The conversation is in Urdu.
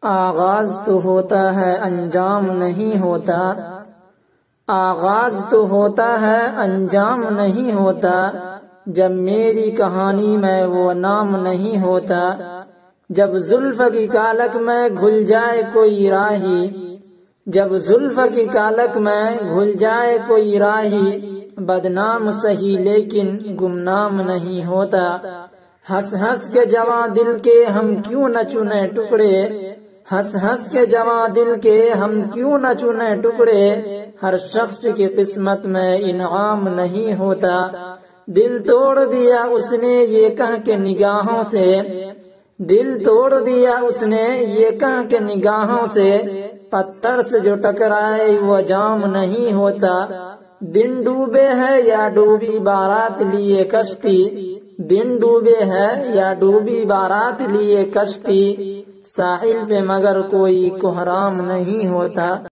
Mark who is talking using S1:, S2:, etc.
S1: آغاز تو ہوتا ہے انجام نہیں ہوتا، آغاز تو ہوتا ہے انجام نہیں ہوتا، جب میری کہانی میں وہ نام نہیں ہوتا، جب زلف کی کالک میں گھل جائے کوئی راہی، جب زلف کی کالک میں گھل جائے کوئی راہی، بدنام سہی لیکن گمنام نہیں ہوتا، ہنس ہنس کے جواں دل کے ہم کیوں نہ چنے ٹکڑے، ہنس ہنس کے جواں دل کے ہم کیوں نہ چنے ٹکڑے، ہر شخص کی قسمت میں انعام نہیں ہوتا، دل توڑ دیا اس نے یہ کہہ کے نگاہوں سے، دل توڑ دیا اس نے یہ کہہ کے نگاہوں سے، پتھر سے جو ٹکرائے وہ جام نہیں ہوتا، دن ڈوبے ہے یا ڈوبی بارات لیے کشتی، دن ڈوبے ہے یا ڈوبی بارات لیے کشتی، ساحل پہ مگر کوئی کوہرام نہیں ہوتا۔